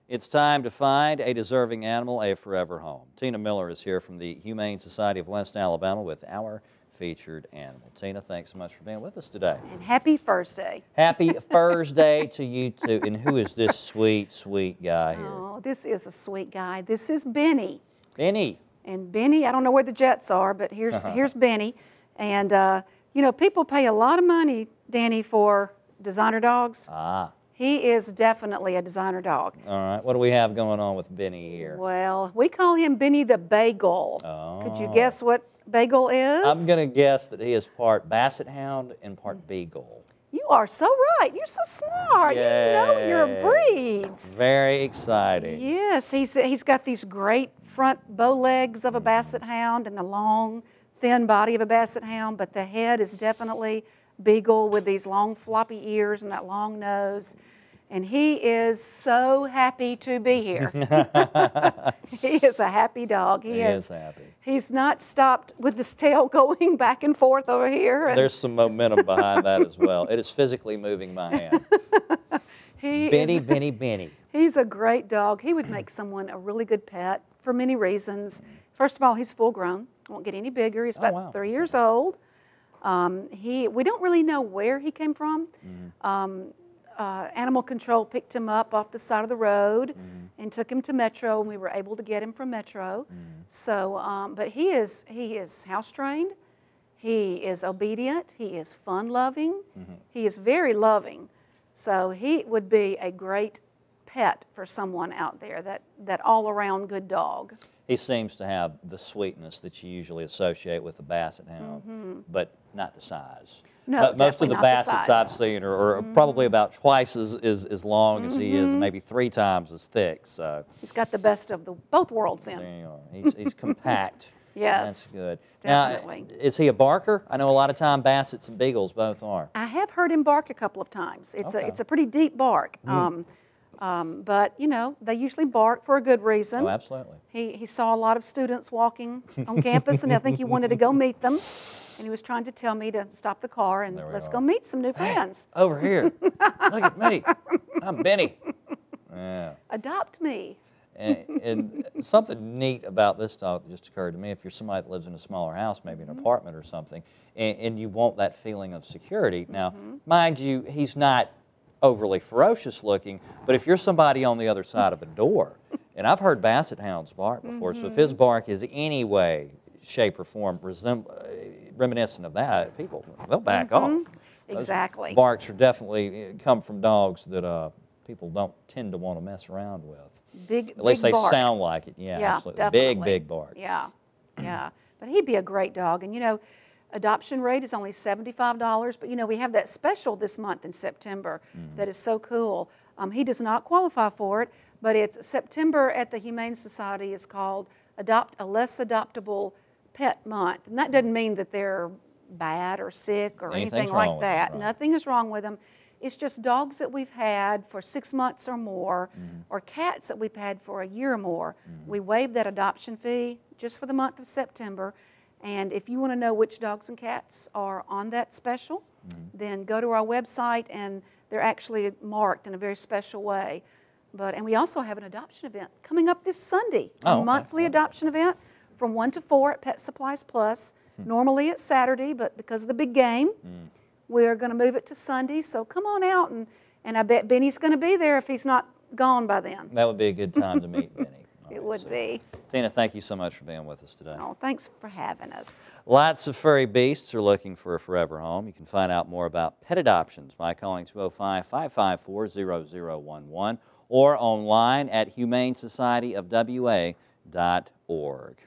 It's time to find a deserving animal a forever home. Tina Miller is here from the Humane Society of West Alabama with our featured animal. Tina, thanks so much for being with us today. And happy Thursday. Happy Thursday to you too. And who is this sweet, sweet guy here? Oh, this is a sweet guy. This is Benny. Benny. And Benny, I don't know where the Jets are, but here's Benny. And, you know, people pay a lot of money, Danny, for designer dogs. Ah. He is definitely a designer dog. All right. What do we have going on with Benny here? Well, we call him Benny the Beagle. Oh. Could you guess what Beagle is? I'm going to guess that he is part Basset Hound and part Beagle. You are so right. You're so smart. Yay. You know your breeds. Very exciting. Yes, he's got these great front bow legs of a Basset Hound and the long, thin body of a Basset Hound, but the head is definitely Beagle with these long floppy ears and that long nose. And he is so happy to be here. He is a happy dog. He is happy. He's not stopped with his tail going back and forth over here. There's some momentum behind that as well. It is physically moving my hand. Benny. He's a great dog. He would make someone a really good pet for many reasons. First of all, he's full grown. Won't get any bigger. He's about 3 years old. We don't really know where he came from. Animal control picked him up off the side of the road and took him to Metro, and we were able to get him from Metro. So, but he is house trained. He is obedient. He is fun loving. He is very loving. So he would be a great pet for someone out there, that all around good dog. He seems to have the sweetness that you usually associate with a Basset Hound, but not the size. No, most of the Bassets I've size. seen are probably about twice as long as he is, and maybe 3 times as thick. So he's got the best of both worlds in. There you are. He's compact. Yes, that's good. Definitely. Now, is he a barker? I know a lot of time Bassets and Beagles both are. I have heard him bark a couple of times. It's a pretty deep bark. But, you know, they usually bark for a good reason. Oh, absolutely. He saw a lot of students walking on campus, and I think he wanted to go meet them. And he was trying to tell me to stop the car and let's go meet some new friends. Hey, over here. Look at me. I'm Benny. Yeah. Adopt me. And something neat about this dog that just occurred to me, if you're somebody that lives in a smaller house, maybe an apartment or something, and you want that feeling of security. Now, mind you, he's not overly ferocious looking, but if you're somebody on the other side of a door, and I've heard Basset Hounds bark before, so if his bark is any way, shape, or form reminiscent of that, they'll back off. Exactly. Those barks are definitely come from dogs that people don't tend to want to mess around with. At least they sound like it. Yeah, absolutely. Definitely. Big bark. Yeah. But he'd be a great dog. And, you know, adoption rate is only $75, but, you know, we have that special this month in September that is so cool. He does not qualify for it, but it's September at the Humane Society is called Adopt a Less Adoptable Pet Month. And that doesn't mean that they're bad or sick or anything like that. Right. Nothing is wrong with them. It's just dogs that we've had for 6 months or more, or cats that we've had for a year or more. We waive that adoption fee just for the month of September. And if you want to know which dogs and cats are on that special, then go to our website, and they're actually marked in a very special way. And we also have an adoption event coming up this Sunday, a monthly adoption event from 1 to 4 at Pet Supplies Plus. Normally it's Saturday, but because of the big game, we're going to move it to Sunday. So come on out, and I bet Benny's going to be there if he's not gone by then. That would be a good time to meet Benny. It would be. Tina, thank you so much for being with us today. Oh, thanks for having us. Lots of furry beasts are looking for a forever home. You can find out more about pet adoptions by calling 205-554-0011 or online at humanesocietyofwa.org.